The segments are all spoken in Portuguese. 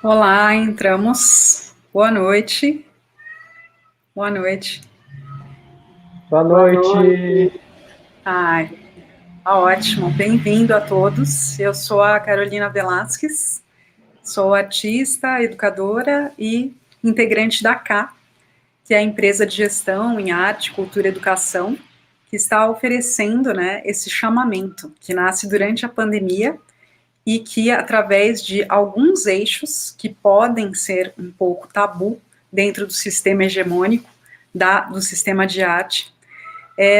Olá, entramos. Boa noite. Boa noite. Boa Boa noite. noite. Ai, ótimo. Bem-vindo a todos. Eu sou a Carolina Velasquez, sou artista, educadora e integrante da CA, que é a empresa de gestão em arte, cultura e educação, que está oferecendo, esse chamamento que nasce durante a pandemia e que, através de alguns eixos que podem ser um pouco tabu dentro do sistema hegemônico, do sistema de arte,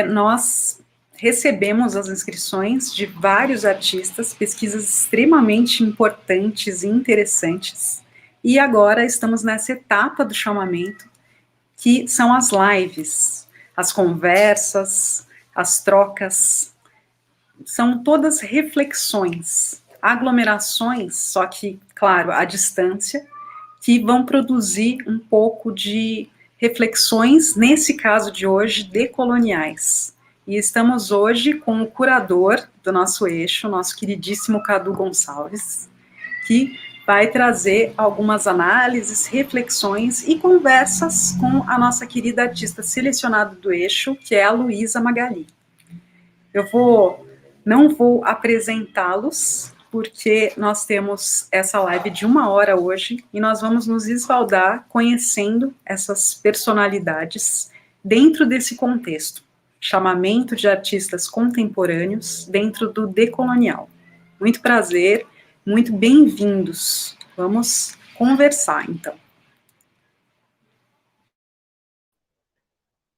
nós recebemos as inscrições de vários artistas, pesquisas extremamente importantes e interessantes, e agora estamos nessa etapa do chamamento, que são as lives, as conversas, as trocas, são todas reflexões, aglomerações, só que, claro, à distância, que vão produzir um pouco de reflexões, nesse caso de hoje, decoloniais. E estamos hoje com o curador do nosso eixo, nosso queridíssimo Cadu Gonçalves, que vai trazer algumas análises, reflexões e conversas com a nossa querida artista selecionada do eixo, que é a Luísa Magali. Não vou apresentá-los, porque nós temos essa live de 1 hora hoje, e nós vamos nos esbaldar conhecendo essas personalidades dentro desse contexto, chamamento de artistas contemporâneos dentro do decolonial. Muito prazer, muito bem-vindos. Vamos conversar, então.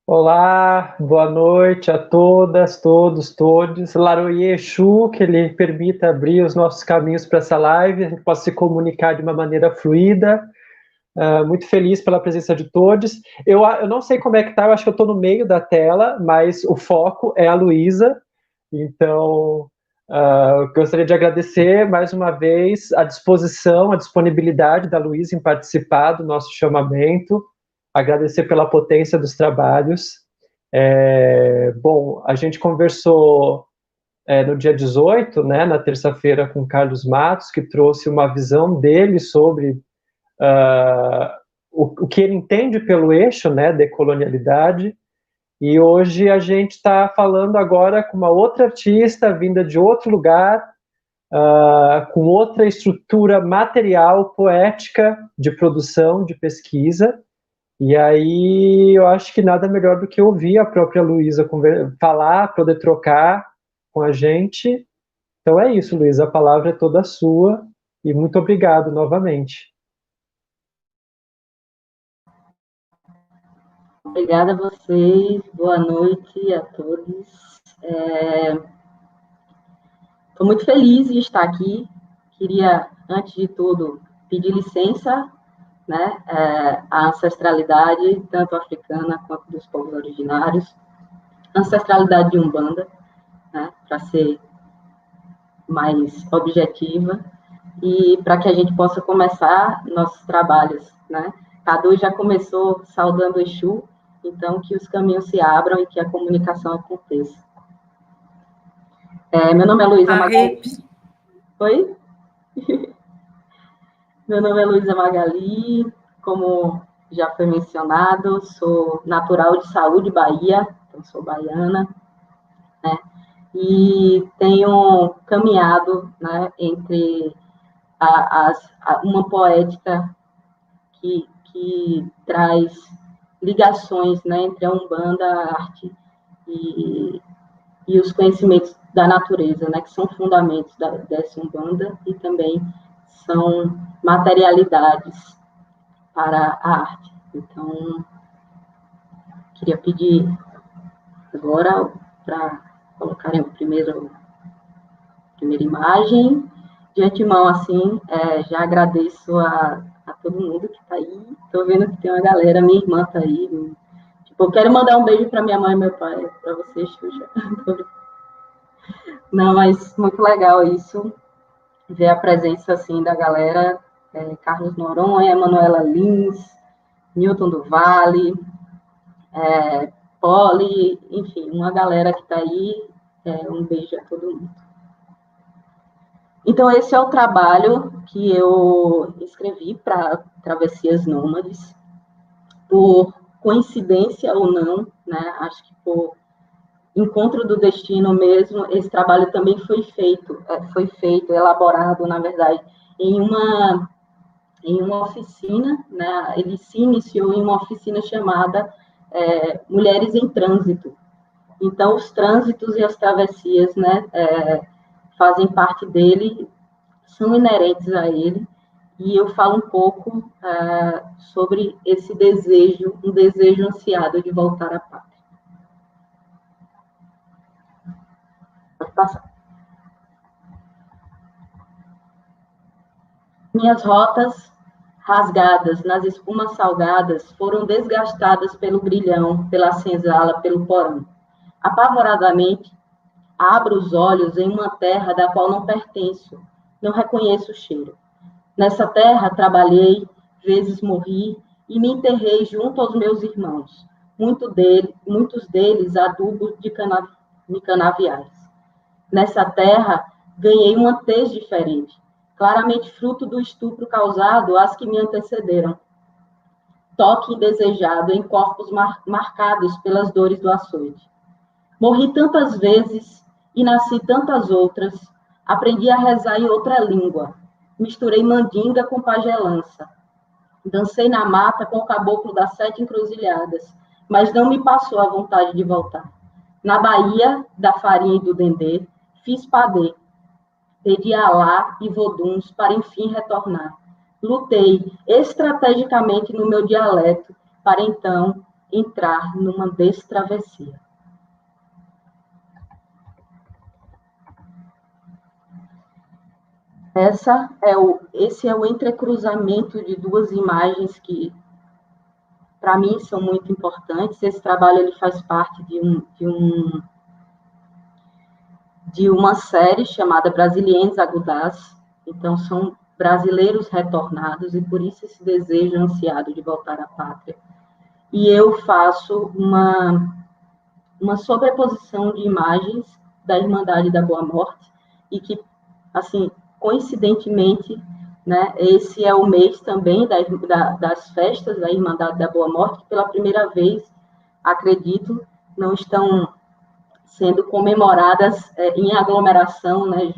Olá, boa noite a todas, todos, todes. Laroye Exu, que ele permita abrir os nossos caminhos para essa live, a gente possa se comunicar de uma maneira fluida. Muito feliz pela presença de todos. Eu não sei como é que tá, eu acho que eu estou no meio da tela, mas o foco é a Luísa. Então, gostaria de agradecer mais uma vez a disposição, a disponibilidade da Luísa em participar do nosso chamamento, agradecer pela potência dos trabalhos. Bom, a gente conversou no dia 18, né, na terça-feira, com Carlos Matos, que trouxe uma visão dele sobre o que ele entende pelo eixo, né, decolonialidade. E hoje a gente está falando agora com uma outra artista vinda de outro lugar, com outra estrutura material, poética, de produção, de pesquisa. E aí eu acho que nada melhor do que ouvir a própria Luísa falar, poder trocar com a gente. Então é isso, Luísa, a palavra é toda sua e muito obrigado novamente. Obrigada a vocês, boa noite a todos. Estou muito feliz em estar aqui. Queria, antes de tudo, pedir licença, né, à ancestralidade, tanto africana quanto dos povos originários, ancestralidade de Umbanda, né, para ser mais objetiva, e para que a gente possa começar nossos trabalhos, né? Cadu já começou saudando o Exu, então que os caminhos se abram e que a comunicação aconteça. Meu nome é Luísa Magali. Oi? Meu nome é Luísa Magali, como já foi mencionado, sou natural de Saúde, Bahia, então sou baiana, né? E tenho caminhado, né, entre uma poética que traz ligações, né, entre a Umbanda, a arte e os conhecimentos da natureza, né, que são fundamentos dessa Umbanda e também são materialidades para a arte. Então, queria pedir agora para colocarem a primeira imagem. De antemão, assim, já agradeço a todo mundo que está aí. Estou vendo que tem uma galera, minha irmã está aí. Tipo, eu quero mandar um beijo para minha mãe e meu pai, para vocês, Xuxa. Não, mas muito legal isso, ver a presença, assim, da galera. Carlos Noronha, Manuela Lins, Newton do Vale, Poli, enfim, uma galera que está aí. Um beijo a todo mundo. Então, esse é o trabalho que eu escrevi para Travessias Nômades, por coincidência ou não, né? Acho que por encontro do destino mesmo, esse trabalho também foi feito, elaborado, na verdade, em uma oficina, né? Ele se iniciou em uma oficina chamada Mulheres em Trânsito. Então, os trânsitos e as travessias, né, fazem parte dele, são inerentes a ele, e eu falo um pouco sobre esse desejo, um desejo ansiado de voltar à pátria. Pode passar. Minhas rotas rasgadas nas espumas salgadas foram desgastadas pelo grilhão, pela senzala, pelo porão. Apavoradamente, abro os olhos em uma terra da qual não pertenço, não reconheço o cheiro. Nessa terra trabalhei, vezes morri e me enterrei junto aos meus irmãos, muitos deles adubos de canaviais. Nessa terra ganhei uma tez diferente, claramente fruto do estupro causado às que me antecederam. Toque indesejado em corpos marcados pelas dores do açoite. Morri tantas vezes e nasci tantas outras, aprendi a rezar em outra língua, misturei mandinga com pagelança, dancei na mata com o caboclo das 7 encruzilhadas, mas não me passou a vontade de voltar. Na Bahia, da farinha e do dendê, fiz padê, pedi a Alá e voduns para enfim retornar. Lutei estrategicamente no meu dialeto para então entrar numa destravessia. Esse é o entrecruzamento de duas imagens que, para mim, são muito importantes. Esse trabalho ele faz parte de uma série chamada Brasilienses Agudás. Então, são brasileiros retornados, e por isso esse desejo ansiado de voltar à pátria. E eu faço uma sobreposição de imagens da Irmandade da Boa Morte, e que, assim, coincidentemente, né, esse é o mês também das festas da Irmandade da Boa Morte, que pela primeira vez, acredito, não estão sendo comemoradas em aglomeração, né,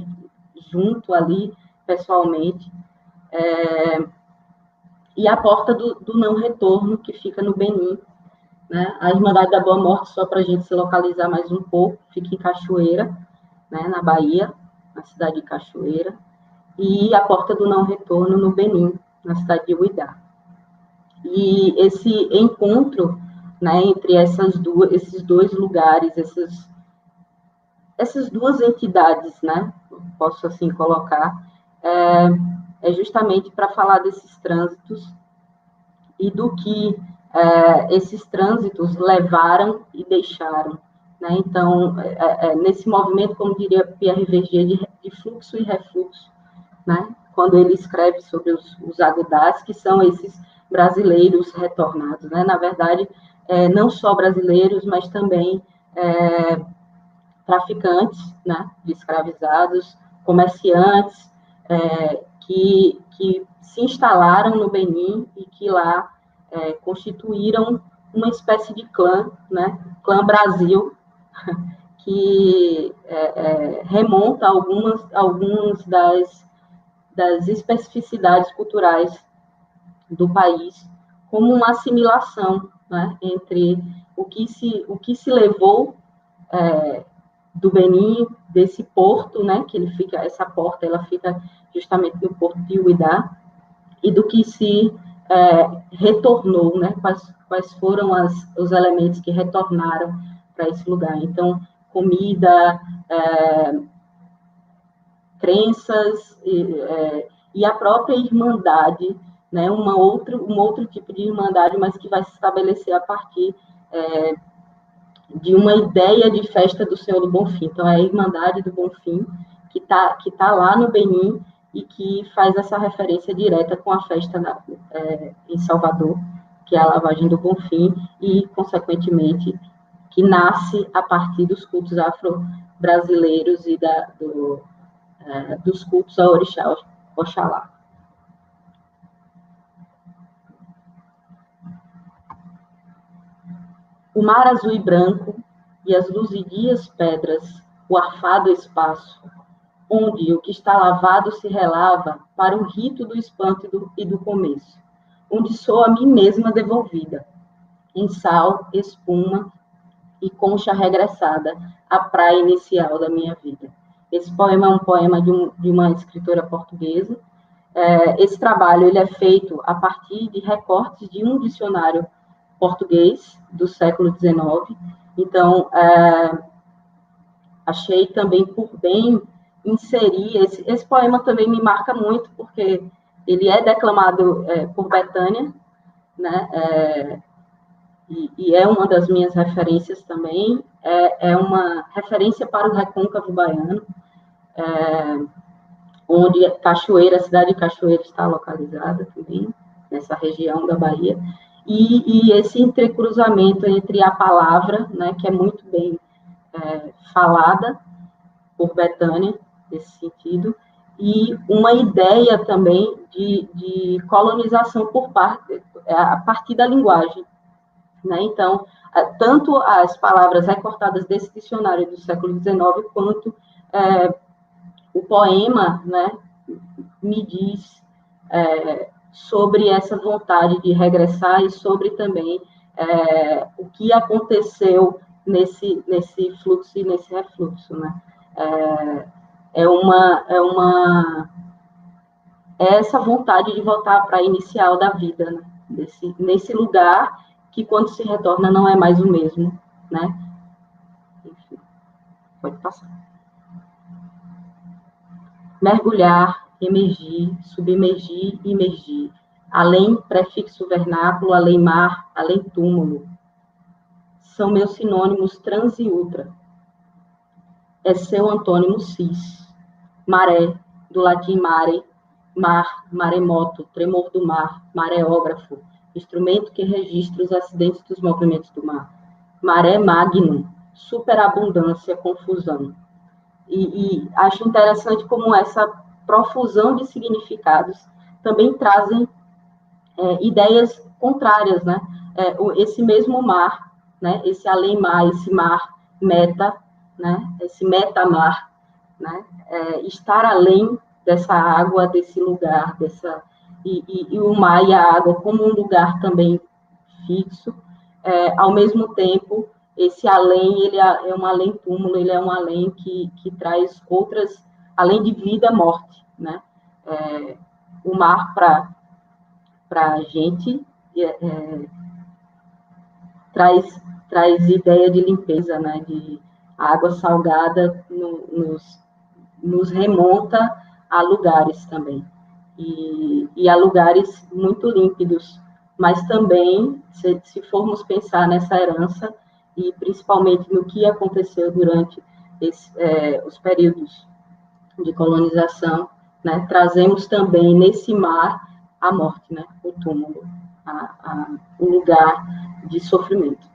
junto ali, pessoalmente. E a Porta do Não Retorno, que fica no Benim, né? A Irmandade da Boa Morte, só para a gente se localizar mais um pouco, fica em Cachoeira, né, na Bahia, na cidade de Cachoeira, e a Porta do Não Retorno no Benim, na cidade de Uidá. E esse encontro, né, entre esses dois lugares, essas duas entidades, né, posso assim colocar, é justamente para falar desses trânsitos e do que esses trânsitos levaram e deixaram, né? Então, nesse movimento, como diria Pierre Verger, de fluxo e refluxo, né? Quando ele escreve sobre os agudás, que são esses brasileiros retornados, né? Na verdade, não só brasileiros, mas também traficantes, né, de escravizados, comerciantes que se instalaram no Benim e que lá constituíram uma espécie de clã, né, Clã Brasil, que remonta a algumas das especificidades culturais do país, como uma assimilação, né, entre o que se levou do Benim, desse porto, né, que ele fica, essa porta, ela fica justamente no porto de Uidá, e do que se retornou, né, quais foram os elementos que retornaram para esse lugar. Então, comida, crenças e a própria irmandade, né, um outro tipo de irmandade, mas que vai se estabelecer a partir de uma ideia de festa do Senhor do Bonfim. Então, é a Irmandade do Bonfim, que tá lá no Benim e que faz essa referência direta com a festa em Salvador, que é a lavagem do Bonfim, e, consequentemente, que nasce a partir dos cultos afro-brasileiros e dos cultos ao orixá Oxalá. O mar azul e branco e as luzidias pedras, o arfado espaço, onde o que está lavado se relava para o rito do espanto e do começo, onde sou a mim mesma devolvida, em sal, espuma e concha regressada, à praia inicial da minha vida. Esse poema é um poema de uma escritora portuguesa. Esse trabalho ele é feito a partir de recortes de um dicionário português do século XIX. Então, achei também por bem inserir. Esse poema também me marca muito, porque ele é declamado por Bethânia, né? E é uma das minhas referências também. É uma referência para o recôncavo baiano, onde Cachoeira, a cidade de Cachoeira está localizada também, nessa região da Bahia. E esse entrecruzamento entre a palavra, né, que é muito bem falada por Bethânia, nesse sentido, e uma ideia também de colonização a partir da linguagem. Né? Então, tanto as palavras recortadas desse dicionário do século XIX, quanto o poema, né, me diz sobre essa vontade de regressar e sobre também o que aconteceu nesse fluxo e nesse refluxo, né? É essa vontade de voltar para a inicial da vida, né? Nesse lugar que, quando se retorna, não é mais o mesmo, né? Enfim, pode passar. Mergulhar, emergir, submergir, imergir. Além prefixo vernáculo, além mar, além túmulo. São meus sinônimos trans e ultra. É seu antônimo cis. Maré, do latim mare, mar, maremoto, tremor do mar, mareógrafo, instrumento que registra os acidentes dos movimentos do mar. Maré magnum, superabundância, confusão. E acho interessante como essa profusão de significados também trazem ideias contrárias, né? Esse mesmo mar, né? Esse além-mar, esse mar meta, né? Esse meta-mar, né? Estar além dessa água, desse lugar, e o mar e a água como um lugar também fixo, ao mesmo tempo, esse além, ele é um além-túmulo, ele é um além que traz outras, além de vida, morte, né? O mar, para a gente, traz ideia de limpeza, né? De água salgada nos remonta a lugares também. E a lugares muito límpidos, mas também, se formos pensar nessa herança, e principalmente no que aconteceu durante os períodos de colonização, né, trazemos também nesse mar a morte, né, o túmulo, o lugar de sofrimento.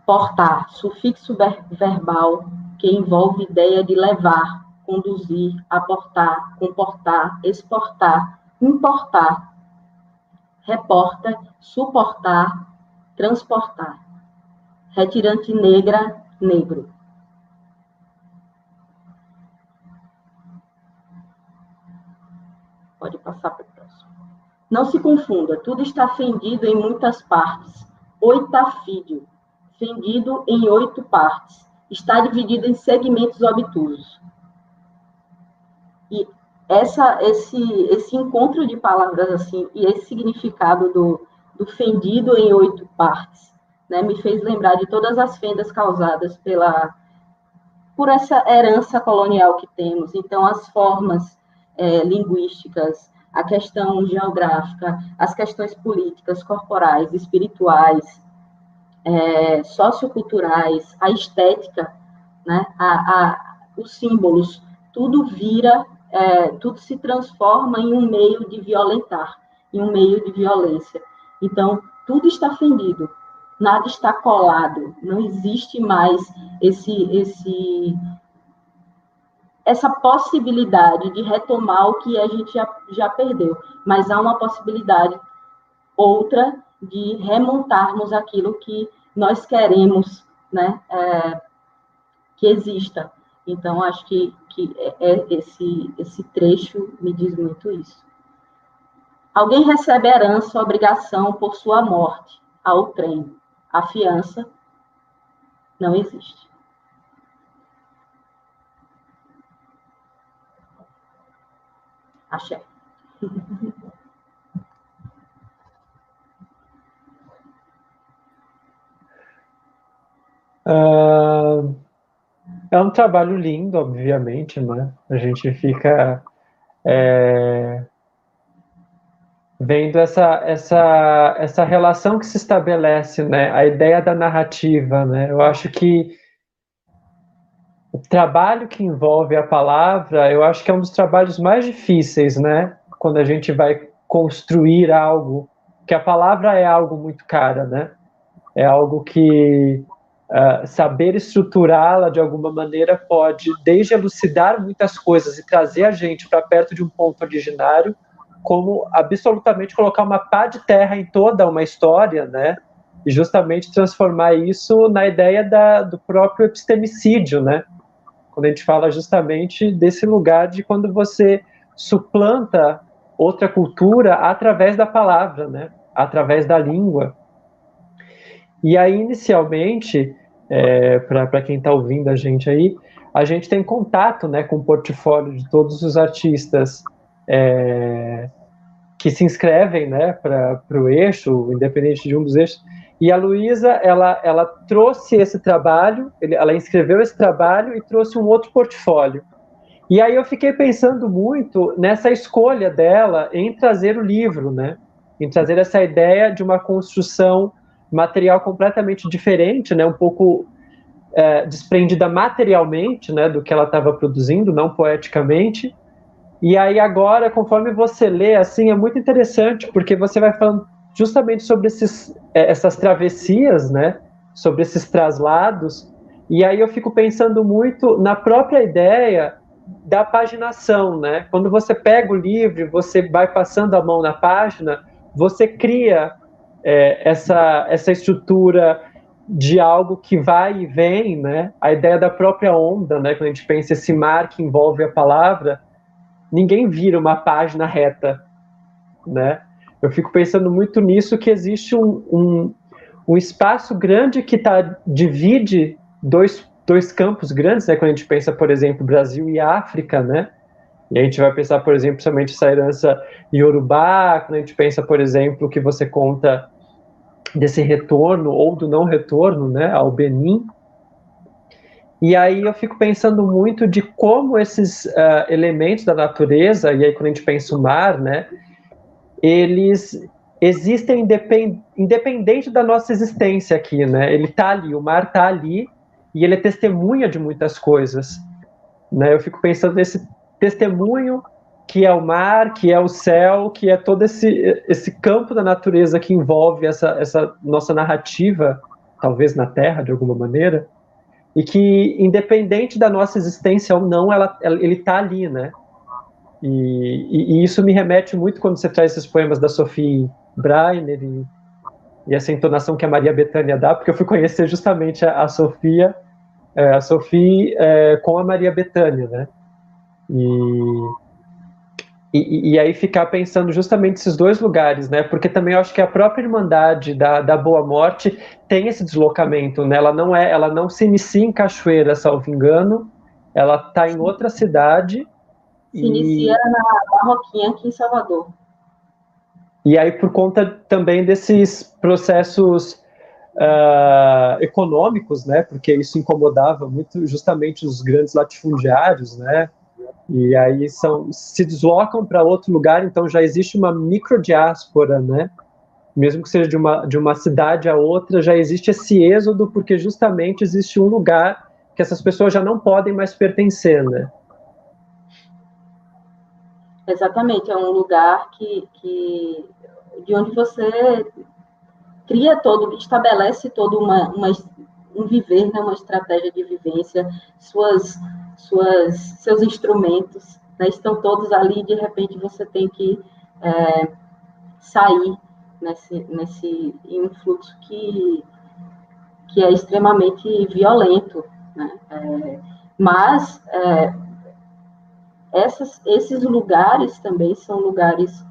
Portar, sufixo verbal que envolve ideia de levar, conduzir, aportar, comportar, exportar, importar, reporta, suportar, transportar. Retirante negra, negro. Pode passar para o próximo. Não se confunda, tudo está fendido em muitas partes. Oitafídio, fendido em 8 partes. Está dividido em segmentos obtusos. E esse encontro de palavras assim, e esse significado do fendido em 8 partes, né, me fez lembrar de todas as fendas causadas por essa herança colonial que temos. Então, as formas linguísticas, a questão geográfica, as questões políticas, corporais, espirituais, socioculturais, a estética, né, os símbolos, tudo tudo se transforma em um meio de violentar, em um meio de violência. Então, tudo está fendido, nada está colado, não existe mais essa possibilidade de retomar o que a gente já perdeu, mas há uma possibilidade outra de remontarmos aquilo que nós queremos, né, que exista. Então, acho que esse trecho me diz muito isso. Alguém recebe herança ou obrigação por sua morte ao trem. A fiança não existe. Axé. É um trabalho lindo, obviamente, né? A gente fica vendo essa relação que se estabelece, né? A ideia da narrativa, né? Eu acho que o trabalho que envolve a palavra, eu acho que é um dos trabalhos mais difíceis, né? Quando a gente vai construir algo, que a palavra é algo muito cara, né? É algo que saber estruturá-la de alguma maneira pode desde elucidar muitas coisas e trazer a gente para perto de um ponto originário, como absolutamente colocar uma pá de terra em toda uma história, né? E justamente transformar isso na ideia do próprio epistemicídio, né? Quando a gente fala justamente desse lugar de quando você suplanta outra cultura através da palavra, né? Através da língua. E aí, inicialmente, para quem está ouvindo a gente tem contato, né, com o portfólio de todos os artistas que se inscrevem, né, para o eixo, independente de um dos eixos. E a Luísa, ela trouxe esse trabalho, ela inscreveu esse trabalho e trouxe um outro portfólio. E aí eu fiquei pensando muito nessa escolha dela em trazer o livro, né, em trazer essa ideia de uma construção material completamente diferente, né, um pouco desprendida materialmente, né, do que ela estava produzindo, não poeticamente. E aí agora, conforme você lê, assim, é muito interessante, porque você vai falando justamente sobre essas travessias, né, sobre esses traslados, e aí eu fico pensando muito na própria ideia da paginação, né? Quando você pega o livro, você vai passando a mão na página, você cria essa estrutura de algo que vai e vem, né? A ideia da própria onda, né? Quando a gente pensa esse mar que envolve a palavra, ninguém vira uma página reta, né? Eu fico pensando muito nisso, que existe um espaço grande que divide dois campos grandes, né? Quando a gente pensa, por exemplo, Brasil e África, né? E a gente vai pensar, por exemplo, somente essa herança iorubá, quando a gente pensa, por exemplo, que você conta desse retorno ou do não retorno, né, ao Benin. E aí eu fico pensando muito de como esses elementos da natureza, e aí quando a gente pensa o mar, né, eles existem independente da nossa existência aqui, né? Ele está ali, o mar está ali, e ele é testemunha de muitas coisas, né? Eu fico pensando nesse testemunho que é o mar, que é o céu, que é todo esse campo da natureza que envolve essa nossa narrativa, talvez na Terra, de alguma maneira, e que, independente da nossa existência ou não, ele está ali, né? E isso me remete muito quando você traz esses poemas da Sophie Breiner e essa entonação que a Maria Bethânia dá, porque eu fui conhecer justamente a Sophie com a Maria Bethânia, né? E aí ficar pensando justamente esses dois lugares, né? Porque também eu acho que a própria Irmandade da Boa Morte tem esse deslocamento, né? Ela não se inicia em Cachoeira, salvo engano, ela está em outra cidade. Se inicia na Barroquinha, aqui em Salvador. E aí, por conta também desses processos econômicos, né? Porque isso incomodava muito justamente os grandes latifundiários, né? E aí se deslocam para outro lugar, então já existe uma microdiáspora, né? Mesmo que seja de uma cidade a outra, já existe esse êxodo, porque justamente existe um lugar que essas pessoas já não podem mais pertencer, né? Exatamente, é um lugar de onde você estabelece todo um viver, né, uma estratégia de vivência, seus instrumentos, né, estão todos ali, e de repente você tem que sair em um fluxo que é extremamente violento, né? Mas esses lugares também são lugares,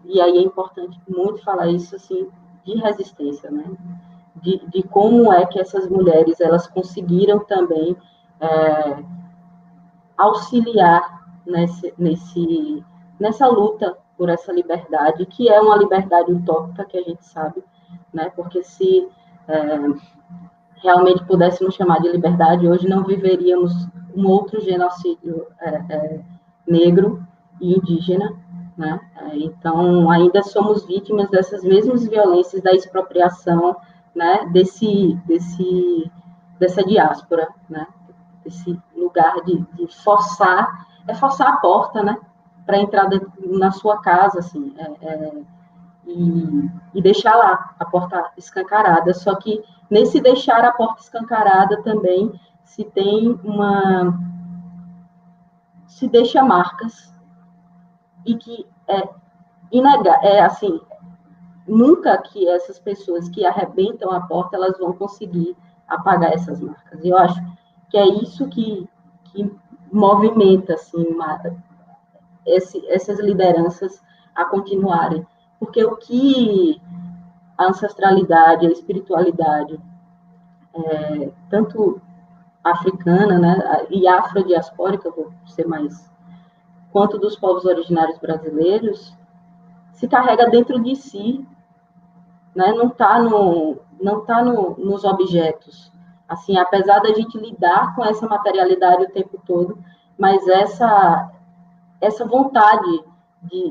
e aí é importante muito falar isso, assim, de resistência, né? De como é que essas mulheres, elas conseguiram também auxiliar nessa luta por essa liberdade, que é uma liberdade utópica, que a gente sabe, né? Porque se realmente pudéssemos chamar de liberdade, hoje não viveríamos um outro genocídio negro e indígena, né? Então, ainda somos vítimas dessas mesmas violências da expropriação, né? Dessa diáspora, né? Esse lugar de forçar a porta, né? Para entrar na sua casa, assim, e deixar lá a porta escancarada. Só que nesse deixar a porta escancarada também se deixa marcas, e que assim, nunca que essas pessoas que arrebentam a porta, elas vão conseguir apagar essas marcas. Eu acho que é isso que movimenta, assim, essas lideranças a continuarem. Porque o que a ancestralidade, a espiritualidade, tanto africana, né, e afrodiaspórica, vou ser mais, quanto dos povos originários brasileiros, se carrega dentro de si, né, não está nos objetos. Assim, apesar da gente lidar com essa materialidade o tempo todo, mas essa vontade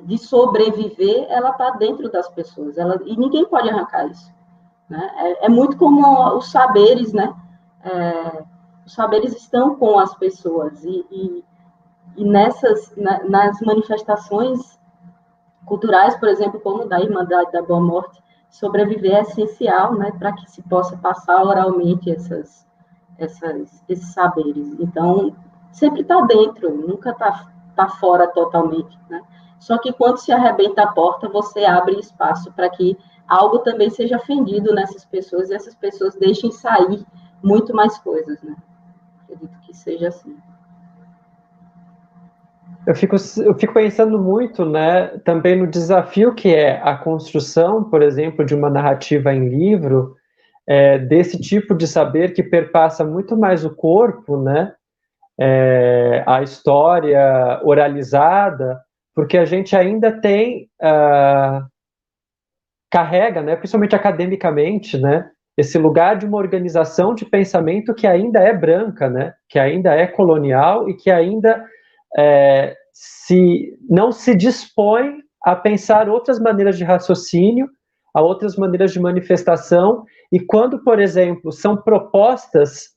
de sobreviver, ela está dentro das pessoas, e ninguém pode arrancar isso, né? É muito como os saberes, né? Os saberes estão com as pessoas, e nas manifestações culturais, por exemplo, como da Irmandade da Boa Morte, sobreviver é essencial, né, para que se possa passar oralmente esses saberes. Então, sempre está dentro, nunca está fora totalmente, né? Só que quando se arrebenta a porta, você abre espaço para que algo também seja fendido nessas pessoas, e essas pessoas deixem sair muito mais coisas, né? Acredito que seja assim. Eu fico pensando muito, né, também no desafio que é a construção, por exemplo, de uma narrativa em livro, desse tipo de saber que perpassa muito mais o corpo, né, a história oralizada, porque a gente ainda carrega, né, principalmente academicamente, né, esse lugar de uma organização de pensamento que ainda é branca, né, que ainda é colonial e que ainda não se dispõe a pensar outras maneiras de raciocínio, a outras maneiras de manifestação, e quando, por exemplo, são propostas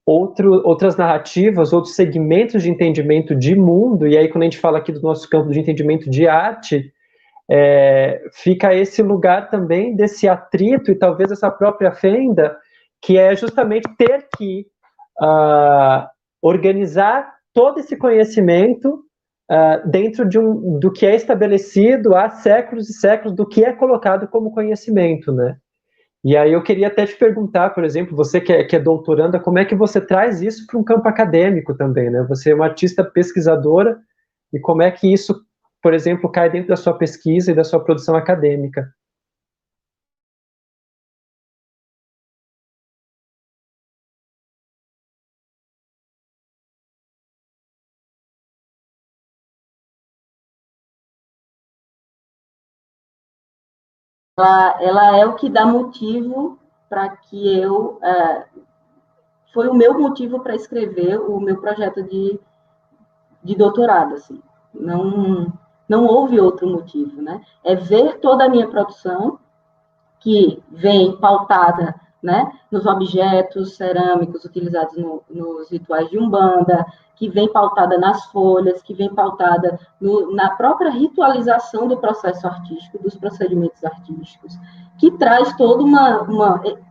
outras narrativas, outros segmentos de entendimento de mundo, e aí quando a gente fala aqui do nosso campo de entendimento de arte, fica esse lugar também desse atrito e talvez essa própria fenda, que é justamente ter que organizar todo esse conhecimento dentro do que é estabelecido há séculos e séculos, do que é colocado como conhecimento, né? E aí eu queria até te perguntar, por exemplo, você que é doutoranda, como é que você traz isso para um campo acadêmico também, né? Você é uma artista pesquisadora, e como é que isso, por exemplo, cai dentro da sua pesquisa e da sua produção acadêmica? Ela é o que dá motivo para que foi o meu motivo para escrever o meu projeto de doutorado, assim. Não houve outro motivo, né? É ver toda a minha produção, que vem pautada, né, nos objetos cerâmicos utilizados nos rituais de Umbanda, que vem pautada nas folhas, que vem pautada na própria ritualização do processo artístico, dos procedimentos artísticos, que traz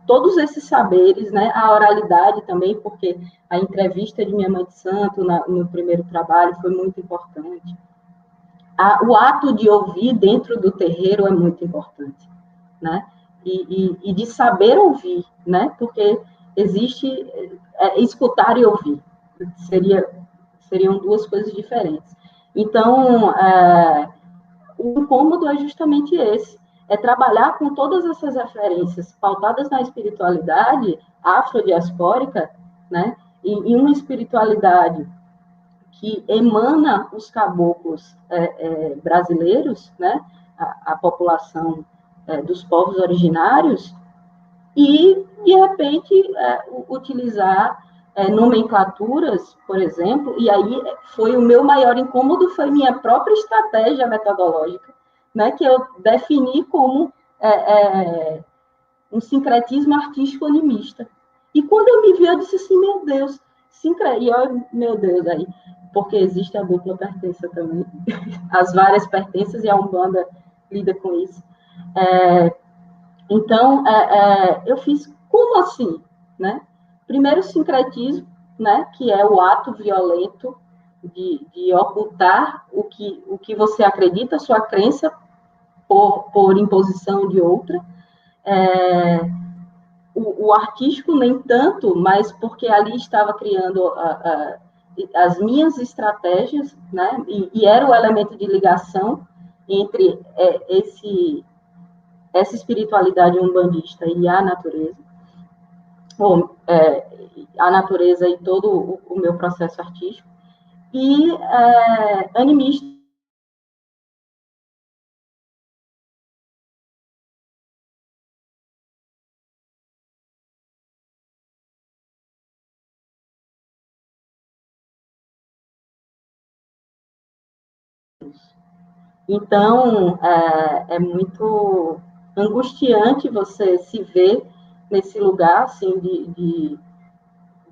todos esses saberes, né? A oralidade também, porque a entrevista de Minha Mãe de Santo no primeiro trabalho foi muito importante. O ato de ouvir dentro do terreiro é muito importante, né? E de saber ouvir, né? Porque existe escutar e ouvir. Seriam duas coisas diferentes. Então, o incômodo é justamente esse, é trabalhar com todas essas referências pautadas na espiritualidade afrodiaspórica, né? E uma espiritualidade que emana os caboclos brasileiros, né? A população dos povos originários, e, de repente, utilizar nomenclaturas, por exemplo, e aí foi o meu maior incômodo, foi minha própria estratégia metodológica, né, que eu defini como um sincretismo artístico animista. E quando eu me vi, eu disse assim, meu Deus, e olha, meu Deus, aí, porque existe a dupla pertença também, as várias pertenças, e a Umbanda lida com isso. Então, eu fiz como assim, né? Primeiro, sincretismo, né? Que é o ato violento de ocultar o que você acredita, sua crença, por imposição de outra. O artístico, nem tanto, mas porque ali estava criando as minhas estratégias, né? E era o elemento de ligação entre essa espiritualidade umbandista e a natureza, a natureza e todo o meu processo artístico, e animista. Então, é muito angustiante você se ver nesse lugar, assim,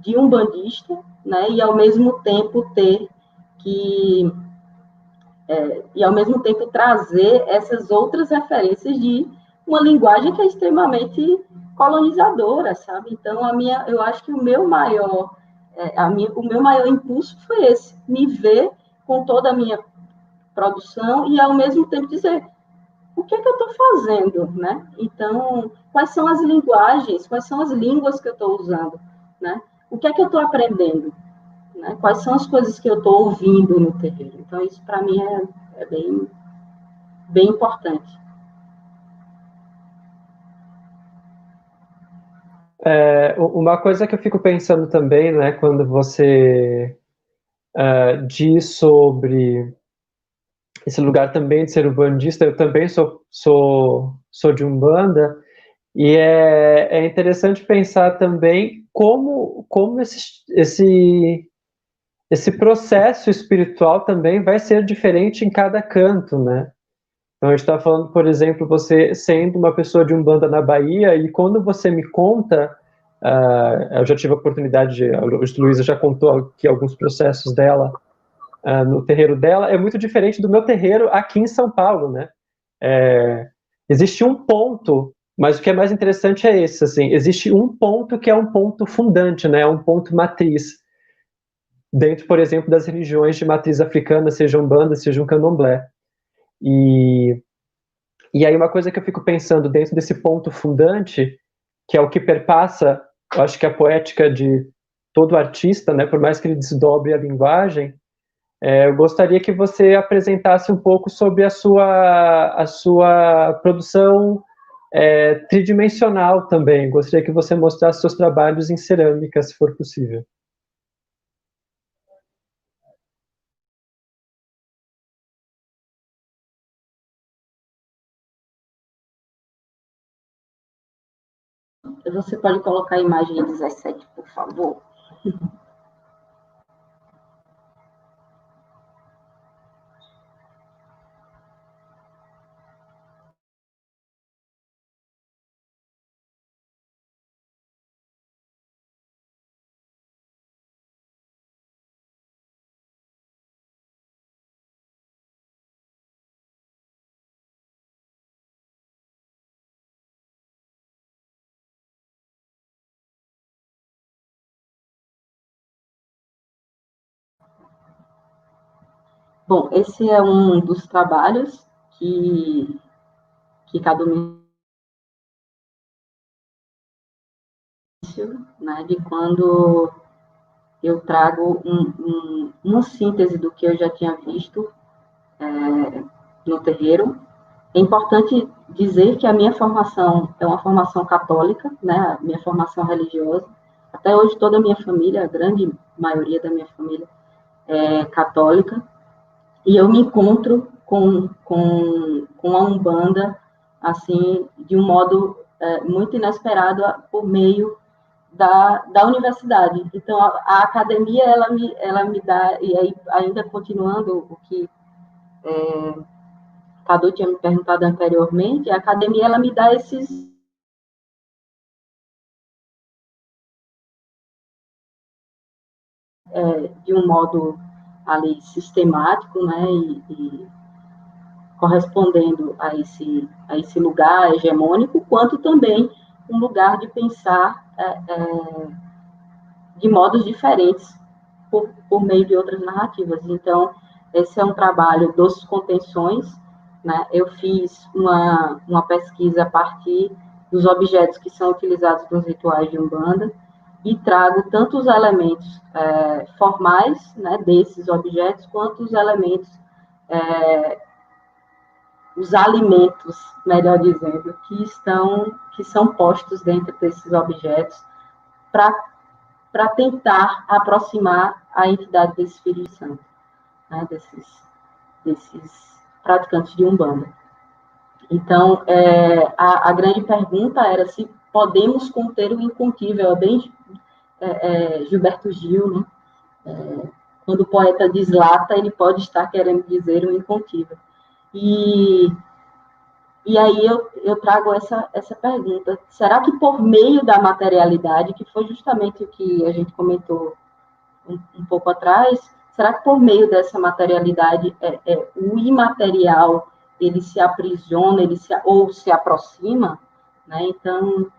de umbandista, né, e ao mesmo tempo e ao mesmo tempo trazer essas outras referências de uma linguagem que é extremamente colonizadora, sabe? Então, eu acho que o meu maior impulso foi esse, me ver com toda a minha produção e, ao mesmo tempo, dizer o que é que eu estou fazendo, né? Então, quais são as linguagens, quais são as línguas que eu estou usando, né? O que é que eu estou aprendendo, né? Quais são as coisas que eu estou ouvindo no terreiro. Então, isso, para mim, é bem, bem importante. Uma coisa que eu fico pensando também, né, quando você diz sobre esse lugar também de ser umbandista, eu também sou de Umbanda, e é interessante pensar também como esse processo espiritual também vai ser diferente em cada canto, né? Então, a gente está falando, por exemplo, você sendo uma pessoa de Umbanda na Bahia, e quando você me conta, eu já tive a oportunidade, a Luísa já contou aqui alguns processos dela, no terreiro dela, é muito diferente do meu terreiro aqui em São Paulo, né? Existe um ponto, mas o que é mais interessante é esse, assim, existe um ponto que é um ponto fundante, né? Um ponto matriz, dentro, por exemplo, das religiões de matriz africana, seja Umbanda, seja um Candomblé. E aí uma coisa que eu fico pensando dentro desse ponto fundante, que é o que perpassa, eu acho que a poética de todo artista, né, por mais que ele desdobre a linguagem, eu gostaria que você apresentasse um pouco sobre a sua produção tridimensional também. Gostaria que você mostrasse seus trabalhos em cerâmica, se for possível. Você pode colocar a imagem 17, por favor? Bom, esse é um dos trabalhos que cada né, de quando eu trago uma síntese do que eu já tinha visto no terreiro. É importante dizer que a minha formação é uma formação católica, né, a minha formação religiosa. Até hoje toda a minha família, a grande maioria da minha família é católica, e eu me encontro com a Umbanda, assim, de um modo muito inesperado por meio da universidade. Então, a academia, ela me dá, e aí, ainda continuando o que Cadu tinha me perguntado anteriormente, a academia, ela me dá esses de um modo ali sistemático, né, e correspondendo a esse lugar hegemônico, quanto também um lugar de pensar de modos diferentes por meio de outras narrativas. Então, esse é um trabalho dos contenções, né? Eu fiz uma pesquisa a partir dos objetos que são utilizados nos rituais de Umbanda e trago tanto os elementos formais, né, desses objetos, quanto os elementos, os alimentos, melhor dizendo, que são postos dentro desses objetos para tentar aproximar a entidade desse Espírito Santo, né, desses praticantes de Umbanda. Então, a grande pergunta era se podemos conter o incontível, é bem Gilberto Gil, né? Quando o poeta deslata, ele pode estar querendo dizer o incontível. E aí eu trago essa pergunta. Será que por meio da materialidade, que foi justamente o que a gente comentou um pouco atrás, será que por meio dessa materialidade o imaterial ele se aprisiona, ou se aproxima, né? Então,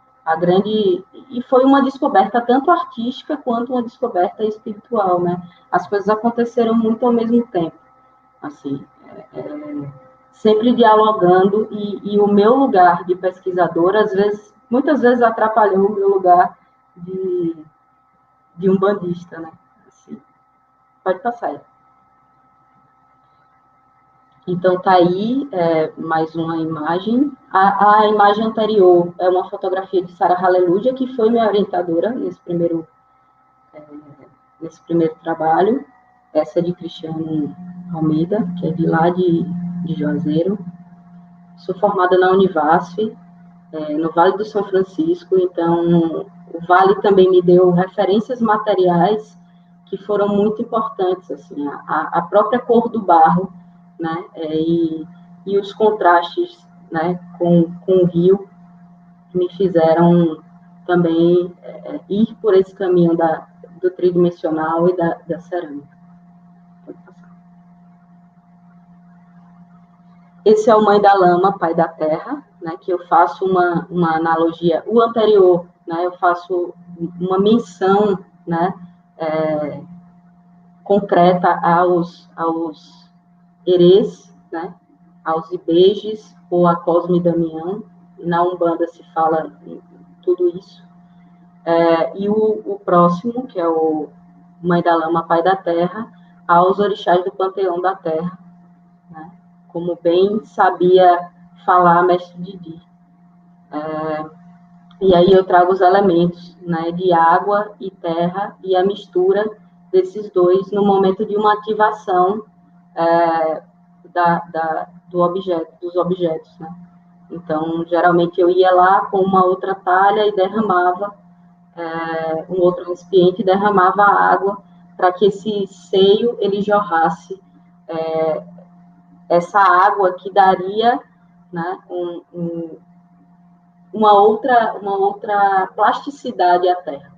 e foi uma descoberta tanto artística quanto uma descoberta espiritual, né? As coisas aconteceram muito ao mesmo tempo, assim, sempre dialogando, e o meu lugar de pesquisadora, muitas vezes atrapalhou o meu lugar de umbandista, né? Assim, pode passar. Então, tá aí mais uma imagem. A imagem anterior é uma fotografia de Sarah Hallelujah, que foi minha orientadora nesse primeiro trabalho. Essa é de Cristiano Almeida, que é de lá de Juazeiro. Sou formada na Univasf, no Vale do São Francisco, então o Vale também me deu referências materiais que foram muito importantes, assim, a própria cor do barro, né, e os contrastes, né, com o rio, me fizeram também ir por esse caminho do tridimensional e da cerâmica. Esse é o Mãe da Lama, Pai da Terra, né, que eu faço uma analogia. O anterior, né, eu faço uma menção, né, concreta aos erês, né, aos ibejes, ou a Cosme Damião. Na Umbanda se fala em tudo isso. E o próximo, que é o Mãe da Lama, Pai da Terra, aos orixás do Panteão da Terra, né, como bem sabia falar Mestre Didi. E aí eu trago os elementos, né, de água e terra, e a mistura desses dois no momento de uma ativação dos objetos, né? Então, geralmente eu ia lá com uma outra talha e derramava um outro recipiente e derramava água para que esse seio ele jorrasse essa água que daria, né, uma outra plasticidade à terra,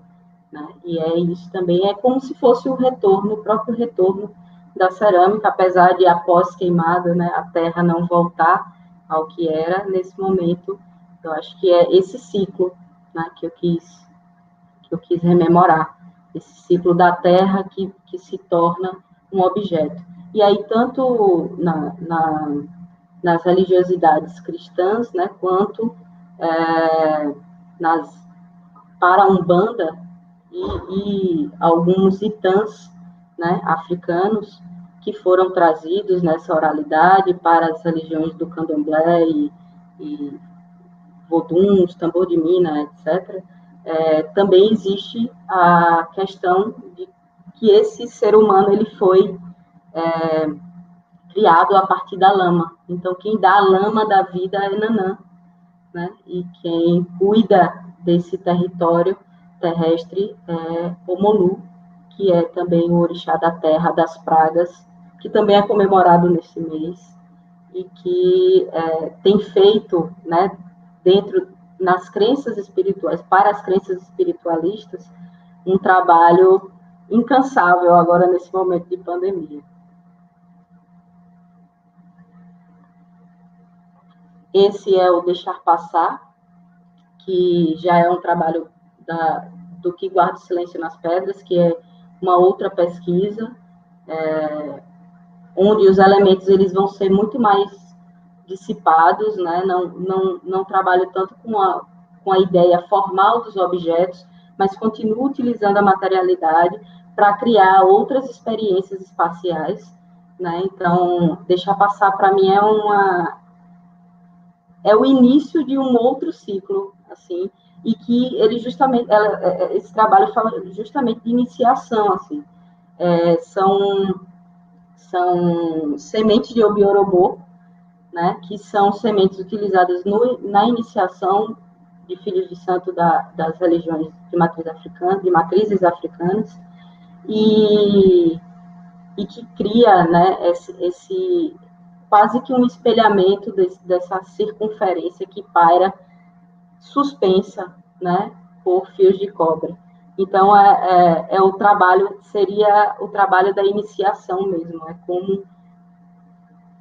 né? E isso também é como se fosse o próprio retorno da cerâmica, apesar de após queimada, né, a terra não voltar ao que era nesse momento. Eu acho que é esse ciclo, né, que eu quis rememorar, esse ciclo da terra que se torna um objeto. E aí, tanto nas religiosidades cristãs, né, quanto para a Umbanda e alguns itãs, né, africanos, que foram trazidos nessa oralidade para as religiões do candomblé e voduns, tambor de mina, etc., também existe a questão de que esse ser humano ele foi criado a partir da lama. Então, quem dá a lama da vida é Nanã, né? E quem cuida desse território terrestre é Omolu, que é também o orixá da terra, das pragas, que também é comemorado nesse mês e que tem feito, né, nas crenças espirituais, para as crenças espiritualistas, um trabalho incansável agora nesse momento de pandemia. Esse é o Deixar Passar, que já é um trabalho do Que Guarda o Silêncio nas Pedras, que é uma outra pesquisa, onde os elementos eles vão ser muito mais dissipados, né? Não trabalho tanto com a ideia formal dos objetos, mas continuo utilizando a materialidade para criar outras experiências espaciais, né? Então, Deixar Passar, para mim, é o início de um outro ciclo, assim, e que ele justamente, esse trabalho fala justamente de iniciação, assim, são sementes de Obiorobô, né, que são sementes utilizadas na iniciação de filhos de santo das religiões de matrizes africanas, e que cria, né, esse quase que um espelhamento dessa circunferência que paira suspensa, né, por fios de cobre. Então, o trabalho, seria o trabalho da iniciação mesmo,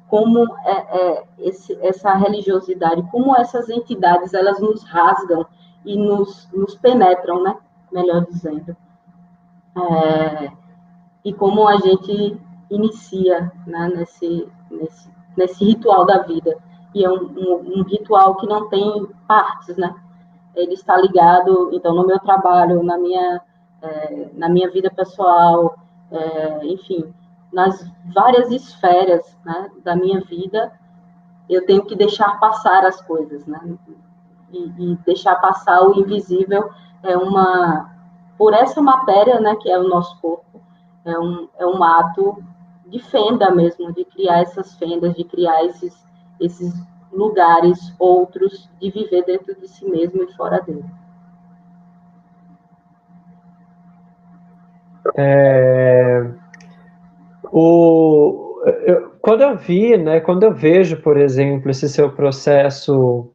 como essa religiosidade, como essas entidades, elas nos rasgam e nos penetram, né, melhor dizendo. E como a gente inicia, né, nesse ritual da vida. E é um ritual que não tem partes, né? Ele está ligado, então, no meu trabalho, na minha vida pessoal, enfim, nas várias esferas, né, da minha vida, eu tenho que deixar passar as coisas, né? E deixar passar o invisível por essa matéria, né, que é o nosso corpo, é um ato de fenda mesmo, de criar essas fendas, de criar esses lugares outros, de viver dentro de si mesmo e fora dele. Quando eu vi, né, quando eu vejo, por exemplo, esse seu processo,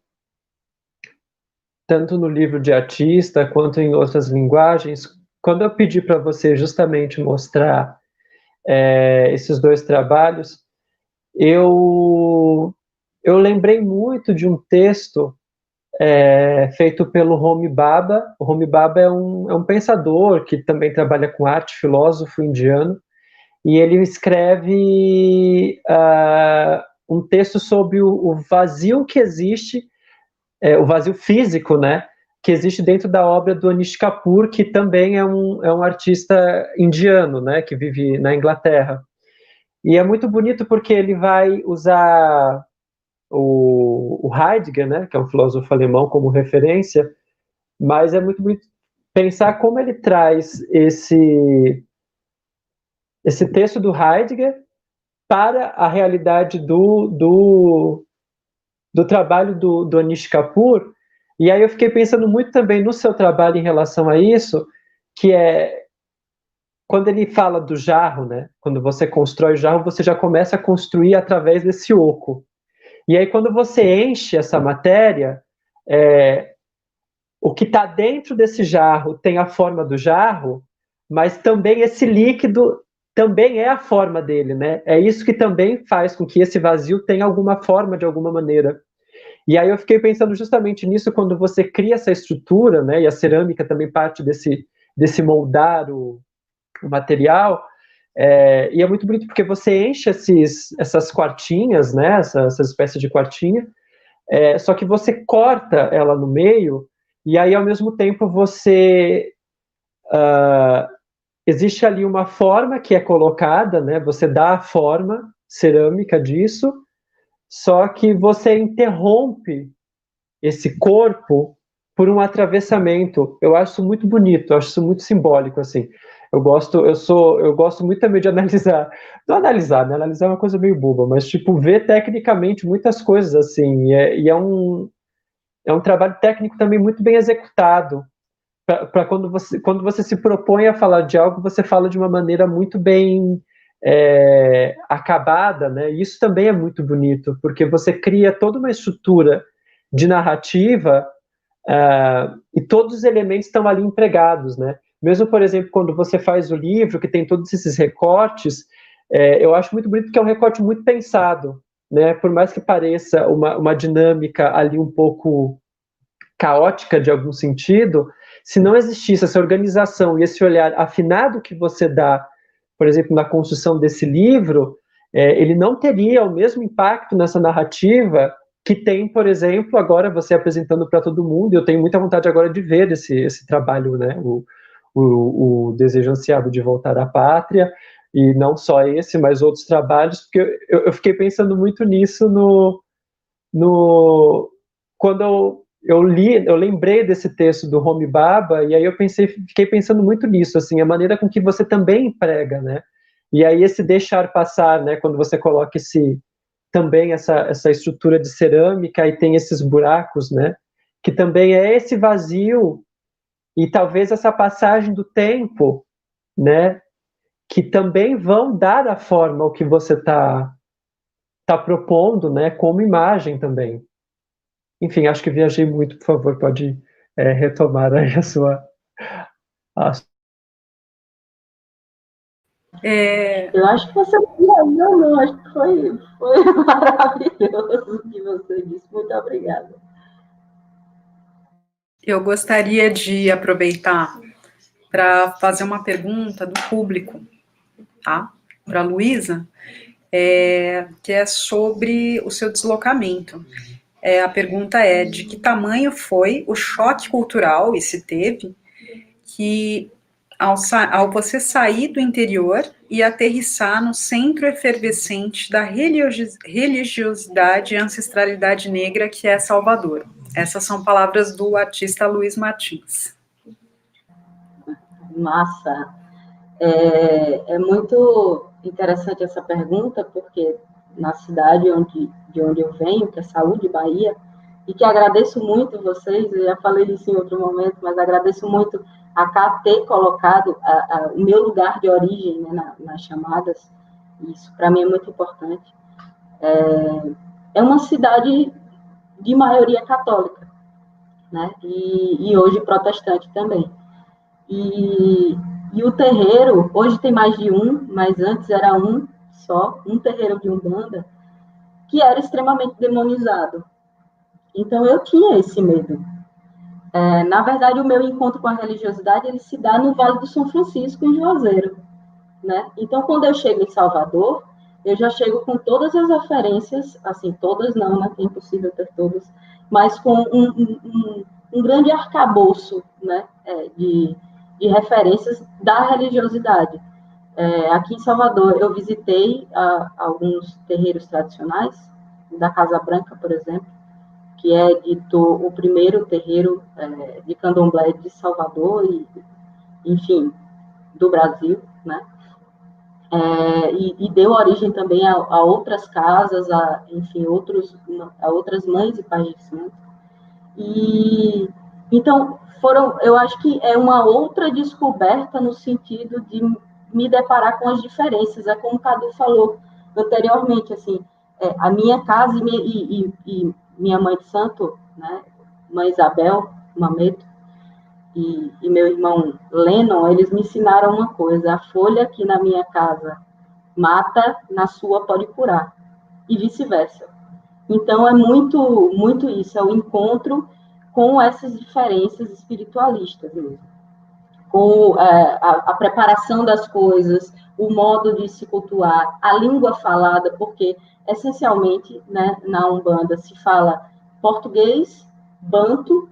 tanto no livro de artista quanto em outras linguagens, quando eu pedi para você justamente mostrar esses dois trabalhos, eu lembrei muito de um texto feito pelo Homi Bhabha. O Homi Bhabha é um pensador que também trabalha com arte, filósofo indiano, e ele escreve um texto sobre o vazio que existe, o vazio físico, né, que existe dentro da obra do Anish Kapoor, que também é um artista indiano, né, que vive na Inglaterra. E é muito bonito porque ele vai usar o Heidegger, né, que é um filósofo alemão, como referência, mas é muito bonito pensar como ele traz esse texto do Heidegger para a realidade do trabalho do Anish Kapoor. E aí eu fiquei pensando muito também no seu trabalho em relação a isso, que é quando ele fala do jarro, né? Quando você constrói o jarro, você já começa a construir através desse oco. E aí quando você enche essa matéria, o que está dentro desse jarro tem a forma do jarro, mas também esse líquido também é a forma dele, né? É isso que também faz com que esse vazio tenha alguma forma, de alguma maneira. E aí eu fiquei pensando justamente nisso quando você cria essa estrutura, né? E a cerâmica também parte desse moldar o material, E é muito bonito porque você enche essas quartinhas, né, essas espécies de quartinha, só que você corta ela no meio, e aí ao mesmo tempo existe ali uma forma que é colocada, né, você dá a forma cerâmica disso, só que você interrompe esse corpo por um atravessamento. Eu acho isso muito bonito, eu acho isso muito simbólico, assim. Eu gosto muito também de analisar, não analisar, né? Analisar é uma coisa meio boba, mas tipo ver tecnicamente muitas coisas assim, e é um trabalho técnico também muito bem executado. Para quando você se propõe a falar de algo, você fala de uma maneira muito bem acabada, né? E isso também é muito bonito, porque você cria toda uma estrutura de narrativa e todos os elementos estão ali empregados, né? Mesmo, por exemplo, quando você faz o livro, que tem todos esses recortes, eu acho muito bonito porque é um recorte muito pensado, né? Por mais que pareça uma dinâmica ali um pouco caótica de algum sentido, se não existisse essa organização e esse olhar afinado que você dá, por exemplo, na construção desse livro, ele não teria o mesmo impacto nessa narrativa que tem, por exemplo, agora você apresentando para todo mundo. Eu tenho muita vontade agora de ver esse trabalho, né? O Desejo Ansiado de Voltar à Pátria, e não só esse, mas outros trabalhos, porque eu fiquei pensando muito nisso quando eu lembrei desse texto do Homi Bhabha, e aí fiquei pensando muito nisso, assim, a maneira com que você também emprega, né? E aí esse deixar passar, né? Quando você coloca também essa estrutura de cerâmica e tem esses buracos, né? Que também é esse vazio e talvez essa passagem do tempo, né? Que também vão dar a forma ao que você tá propondo, né? Como imagem também. Enfim, acho que viajei muito, por favor, pode retomar aí a sua... Eu acho que você não, acho que foi maravilhoso o que você disse. Muito obrigada. Eu gostaria de aproveitar para fazer uma pergunta do público, tá? Para a Luísa, que é sobre o seu deslocamento. A pergunta é: de que tamanho foi o choque cultural, e se teve, que ao você sair do interior e aterrissar no centro efervescente da religiosidade e ancestralidade negra que é Salvador? Essas são palavras do artista Luiz Martins. Massa. É muito interessante essa pergunta, porque na cidade de onde eu venho, que é Saúde, Bahia, e que agradeço muito vocês, eu já falei isso em outro momento, mas agradeço muito a Cá ter colocado o meu lugar de origem, né, nas chamadas. Isso para mim é muito importante. É uma cidade de maioria católica, né, e hoje protestante também. E o terreiro, hoje tem mais de um, mas antes era um só, um terreiro de Umbanda, que era extremamente demonizado. Então eu tinha esse medo. Na verdade, o meu encontro com a religiosidade ele se dá no Vale do São Francisco, em Juazeiro, né? Então, quando eu chego em Salvador, eu já chego com todas as referências, assim, todas não, né? É impossível ter todas, mas com um grande arcabouço, né? De referências da religiosidade. Aqui em Salvador, eu visitei alguns terreiros tradicionais, da Casa Branca, por exemplo, que é dito o primeiro terreiro de candomblé de Salvador e, enfim, do Brasil, né? E deu origem também a outras casas, enfim, a outras mães e pais de santo. E então eu acho que é uma outra descoberta no sentido de me deparar com as diferenças. É como o Cadu falou anteriormente, assim, a minha casa e minha mãe de santo, né, mãe Isabel Mameto, e meu irmão Lennon, eles me ensinaram uma coisa: a folha que na minha casa mata, na sua pode curar, e vice-versa. Então é muito, muito isso, é o encontro com essas diferenças espiritualistas mesmo. com a preparação das coisas, o modo de se cultuar, a língua falada, porque, essencialmente, né, na Umbanda se fala português, banto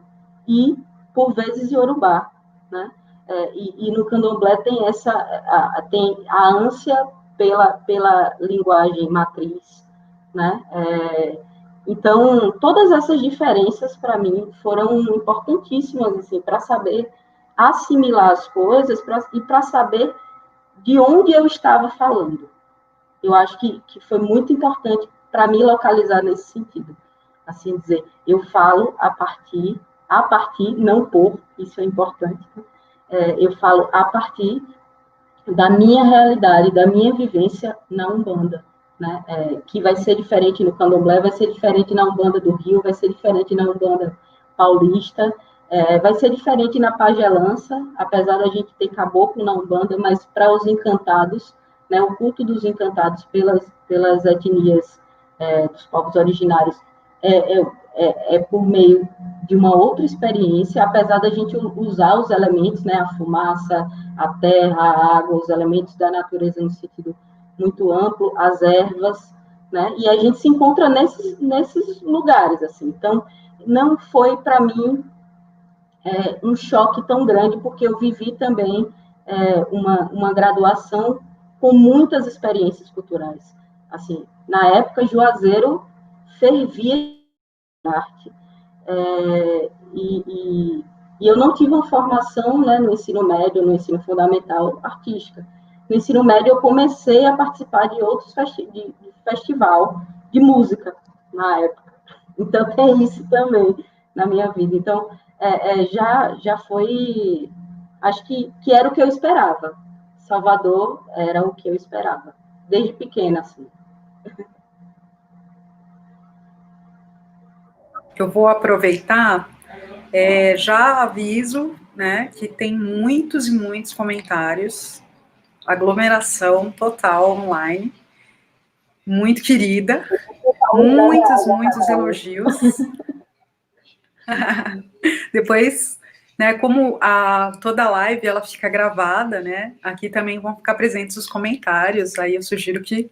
e, por vezes, iorubá, né? E no candomblé tem tem a ânsia pela linguagem matriz, né? Então, todas essas diferenças, para mim, foram importantíssimas, assim, para saber assimilar as coisas e para saber de onde eu estava falando. Eu acho que foi muito importante para me localizar nesse sentido. Assim dizer, eu falo a partir, não por, isso é importante. Eu falo a partir da minha realidade, da minha vivência na Umbanda, né? Que vai ser diferente no Candomblé, vai ser diferente na Umbanda do Rio, vai ser diferente na Umbanda paulista, vai ser diferente na pagelança, apesar da gente ter caboclo na Umbanda, mas para os encantados, né, o culto dos encantados pelas etnias dos povos originários por meio de uma outra experiência, apesar da gente usar os elementos, né, a fumaça, a terra, a água, os elementos da natureza no sentido muito amplo, as ervas, né, e a gente se encontra nesses lugares, assim. Então, não foi para mim um choque tão grande, porque eu vivi também uma graduação com muitas experiências culturais. Assim, na época, Juazeiro fervia arte. E eu não tive uma formação, né, no ensino médio, no ensino fundamental, artística. No ensino médio, eu comecei a participar de outros festival de música, na época. Então, tem isso também na minha vida. Então, já foi... Acho que era o que eu esperava. Salvador era o que eu esperava. Desde pequena, assim. Eu vou aproveitar, já aviso, né, que tem muitos e muitos comentários, aglomeração total online, muito querida, muitos elogios. Depois, né, como toda live ela fica gravada, né, aqui também vão ficar presentes os comentários, aí eu sugiro que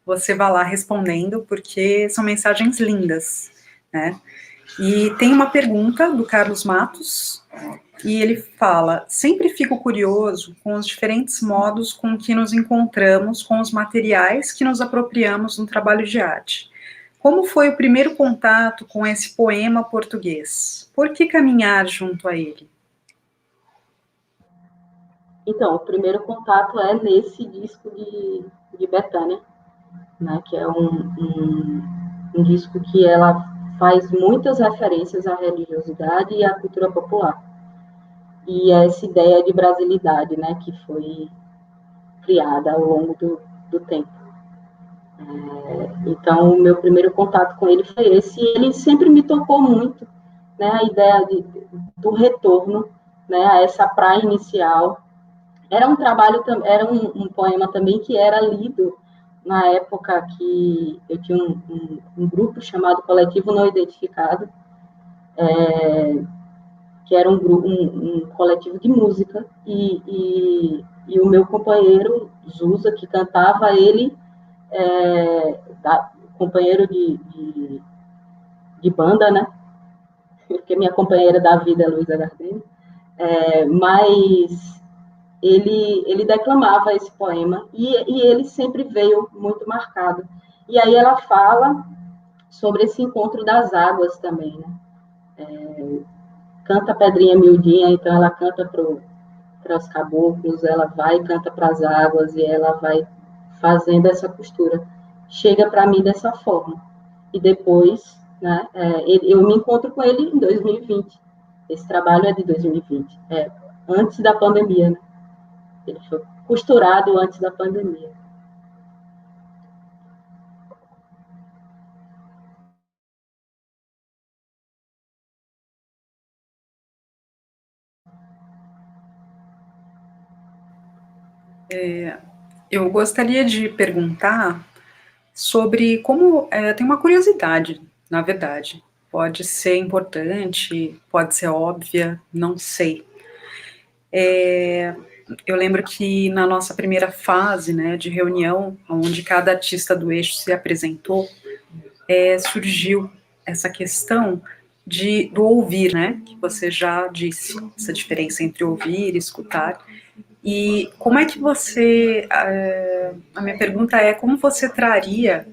você vá lá respondendo, porque são mensagens lindas, né. E tem uma pergunta do Carlos Matos, e ele fala: sempre fico curioso com os diferentes modos com que nos encontramos com os materiais que nos apropriamos no trabalho de arte. Como foi o primeiro contato com esse poema português? Por que caminhar junto a ele? Então, o primeiro contato é nesse disco de Bethânia, né, que é um disco que ela faz muitas referências à religiosidade e à cultura popular. E essa ideia de brasilidade, né, que foi criada ao longo do tempo. Então, o meu primeiro contato com ele foi esse, e ele sempre me tocou muito, né, a ideia do retorno, né, a essa praia inicial. Era um trabalho, era um poema também que era lido na época que eu tinha um grupo chamado Coletivo Não Identificado, que era um coletivo de música, e o meu companheiro, Zusa, que cantava, ele, companheiro de banda, né? Porque minha companheira da vida é Luísa Gardini, mas ele declamava esse poema, e ele sempre veio muito marcado. E aí ela fala sobre esse encontro das águas também, né? Canta Pedrinha Miudinha, então ela canta para os caboclos, ela vai e canta para as águas, e ela vai fazendo essa costura. Chega para mim dessa forma. E depois, né, eu me encontro com ele em 2020. Esse trabalho é de 2020, antes da pandemia, né? Ele foi costurado antes da pandemia. Eu gostaria de perguntar sobre como... tem uma curiosidade, na verdade. Pode ser importante, pode ser óbvia, não sei. Eu lembro que na nossa primeira fase, né, de reunião, onde cada artista do eixo se apresentou, surgiu essa questão do ouvir, né, que você já disse, essa diferença entre ouvir e escutar. E como é que você, a minha pergunta é, como você traria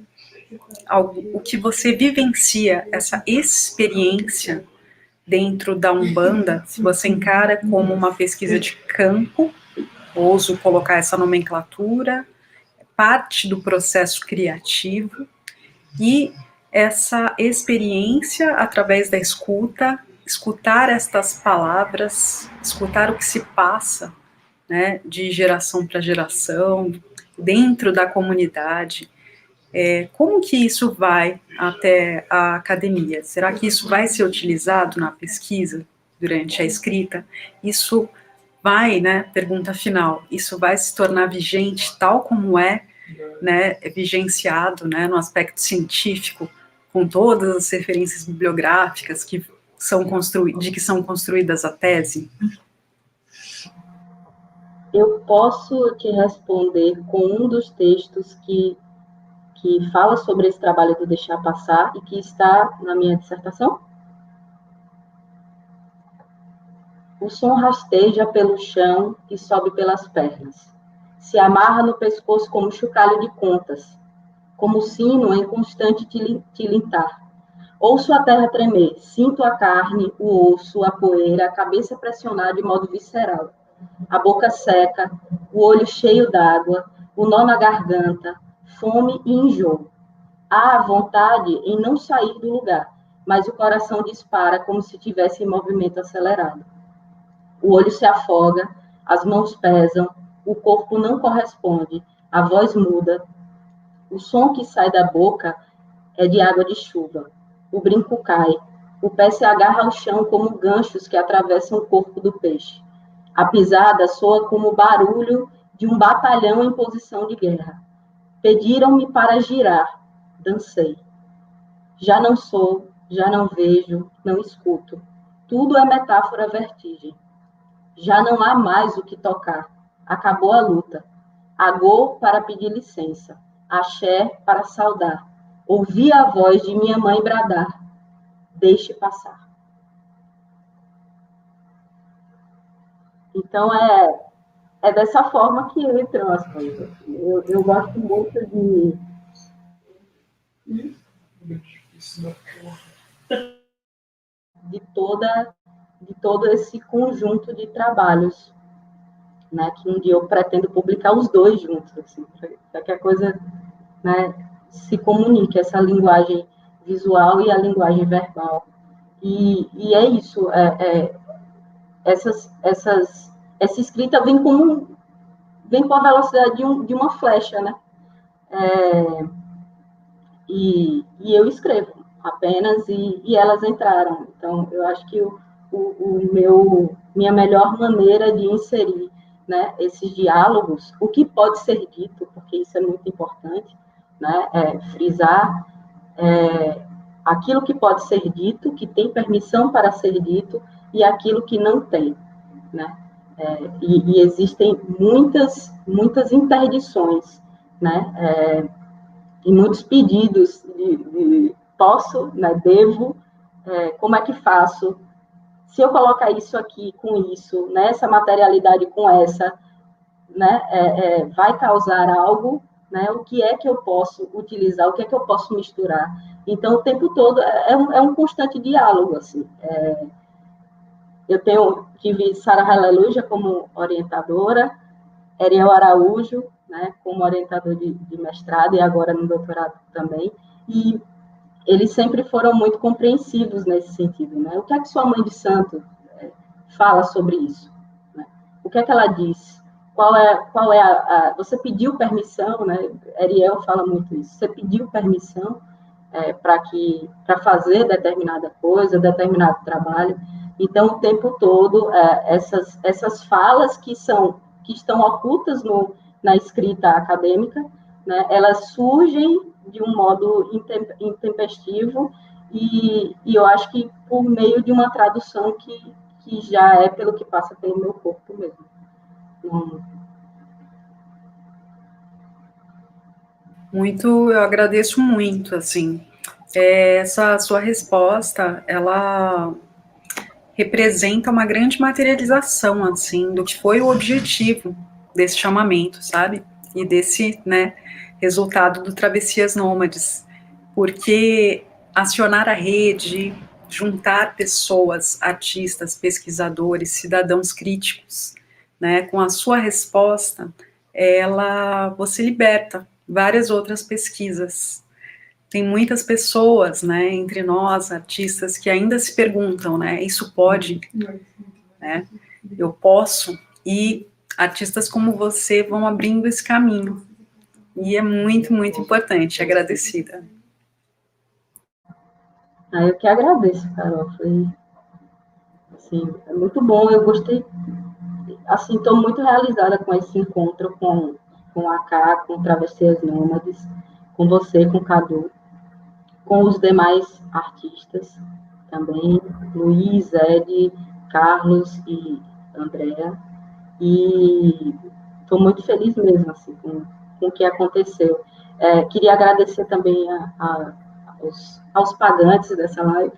o que você vivencia, essa experiência dentro da Umbanda, se você encara como uma pesquisa de campo, ouso colocar essa nomenclatura, parte do processo criativo, e essa experiência através da escuta, escutar estas palavras, escutar o que se passa, né, de geração para geração, dentro da comunidade. Como que isso vai até a academia? Será que isso vai ser utilizado na pesquisa, durante a escrita? Isso vai, né, pergunta final, isso vai se tornar vigente tal como né, vigenciado, né, no aspecto científico, com todas as referências bibliográficas que de que são construídas a tese? Eu posso te responder com um dos textos que fala sobre esse trabalho do deixar passar e que está na minha dissertação? O som rasteja pelo chão e sobe pelas pernas. Se amarra no pescoço como chocalho de contas, como sino em constante tilintar. Ouço a terra tremer, sinto a carne, o osso, a poeira, a cabeça pressionar de modo visceral. A boca seca, o olho cheio d'água, o nó na garganta, fome e enjoo. Há vontade em não sair do lugar, mas o coração dispara como se tivesse em movimento acelerado. O olho se afoga, as mãos pesam, o corpo não corresponde, a voz muda. O som que sai da boca é de água de chuva. O brinco cai, o pé se agarra ao chão como ganchos que atravessam o corpo do peixe. A pisada soa como o barulho de um batalhão em posição de guerra. Pediram-me para girar, dancei. Já não sou, já não vejo, não escuto. Tudo é metáfora vertigem. Já não há mais o que tocar. Acabou a luta. Agô para pedir licença. Axé para saudar. Ouvi a voz de minha mãe bradar. Deixe passar. Então, é dessa forma que entram as coisas. Eu gosto muito de todo esse conjunto de trabalhos, né, que um dia eu pretendo publicar os dois juntos, assim, para que a coisa, né, se comunique, essa linguagem visual e a linguagem verbal. E é isso, essa escrita vem com a velocidade de uma flecha, né? E eu escrevo apenas e elas entraram. Então, eu acho que minha melhor maneira de inserir, né, esses diálogos, o que pode ser dito, porque isso é muito importante, né, frisar aquilo que pode ser dito, que tem permissão para ser dito, e aquilo que não tem, né? E existem muitas interdições, né? E muitos pedidos de posso, né? Devo, como é que faço? Se eu colocar isso aqui com isso, né? Essa materialidade com essa, né? Vai causar algo, né? O que é que eu posso utilizar? O que é que eu posso misturar? Então, o tempo todo é um constante diálogo, assim. Eu tive Sara Haleluja como orientadora, Ariel Araújo, né, como orientador de mestrado e agora no doutorado também, e eles sempre foram muito compreensivos nesse sentido, né? O que é que sua mãe de santo fala sobre isso? Né? O que é que ela diz? Qual é você pediu permissão, né? Ariel fala muito isso. Você pediu permissão para fazer determinada coisa, determinado trabalho. Então, o tempo todo, essas falas que estão ocultas na escrita acadêmica, né, elas surgem de um modo intempestivo e eu acho que por meio de uma tradução que que já é pelo que passa pelo meu corpo mesmo. Eu agradeço muito, assim, essa sua resposta, ela representa uma grande materialização, assim, do que foi o objetivo desse chamamento, sabe? E desse, né, resultado do Travessias Nômades, porque acionar a rede, juntar pessoas, artistas, pesquisadores, cidadãos críticos, né, com a sua resposta, você liberta várias outras pesquisas. Tem muitas pessoas, né, entre nós, artistas, que ainda se perguntam, né, isso pode, né, eu posso, e artistas como você vão abrindo esse caminho, e é muito, muito importante, agradecida. Eu que agradeço, Carol, foi, assim, é muito bom, eu gostei, assim, estou muito realizada com esse encontro com a Cá, com Travessias Nômades, com você, com o Cadu, com os demais artistas também, Luiz, Ed, Carlos e Andréa, e estou muito feliz mesmo assim, com o que aconteceu. Queria agradecer também aos pagantes dessa live,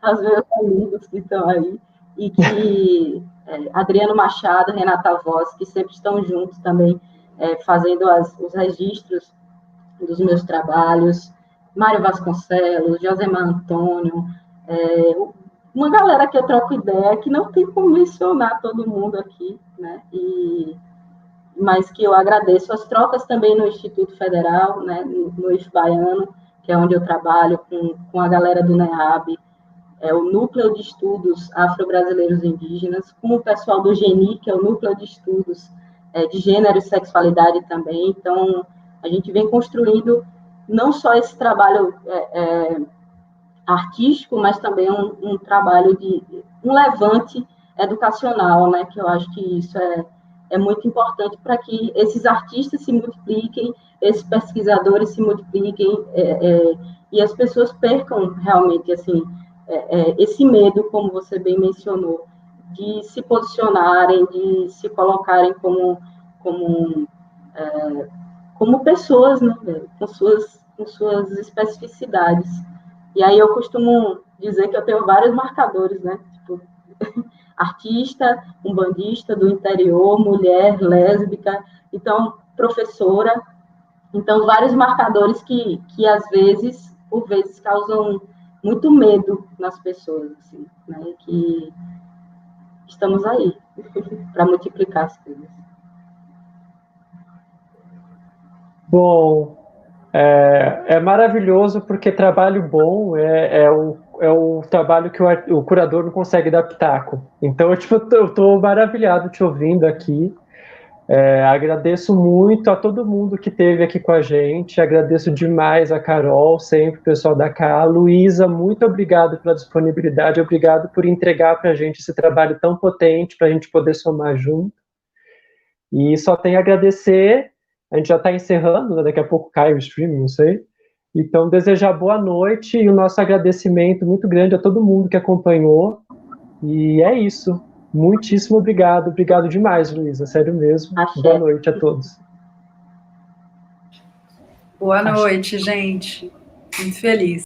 aos meus amigos que estão aí, e que Adriano Machado, Renata Voz, que sempre estão juntos também, fazendo os registros dos meus trabalhos, Mário Vasconcelos, Josemar Antônio, uma galera que eu troco ideia, que não tem como mencionar todo mundo aqui, né? Mas que eu agradeço as trocas também no Instituto Federal, né? No IF Baiano, que é onde eu trabalho com a galera do NEAB, o Núcleo de Estudos Afro-Brasileiros Indígenas, com o pessoal do GENI, que é o Núcleo de Estudos de Gênero e Sexualidade também. Então, a gente vem construindo não só esse trabalho artístico, mas também um trabalho um levante educacional, né? Que eu acho que isso é muito importante para que esses artistas se multipliquem, esses pesquisadores se multipliquem e as pessoas percam realmente assim esse medo, como você bem mencionou, de se posicionarem, de se colocarem como pessoas, né, com suas especificidades. E aí eu costumo dizer que eu tenho vários marcadores, né? Tipo, artista, umbandista do interior, mulher, lésbica, então, professora. Então, vários marcadores que às vezes, por vezes, causam muito medo nas pessoas, assim, né? Que estamos aí para multiplicar as coisas. Bom, é maravilhoso porque trabalho bom é o trabalho que o curador não consegue dar pitaco. Então, eu tô maravilhado te ouvindo aqui. Agradeço muito a todo mundo que esteve aqui com a gente. Agradeço demais a Carol, sempre o pessoal da cá. Luísa, muito obrigado pela disponibilidade. Obrigado por entregar para a gente esse trabalho tão potente para a gente poder somar junto. E só tenho a agradecer. A gente já está encerrando, né? Daqui a pouco cai o stream, não sei. Então, desejar boa noite e o nosso agradecimento muito grande a todo mundo que acompanhou. E é isso. Muitíssimo obrigado. Obrigado demais, Luísa. Sério mesmo. Axé. Boa noite a todos. Boa noite, gente. Muito feliz.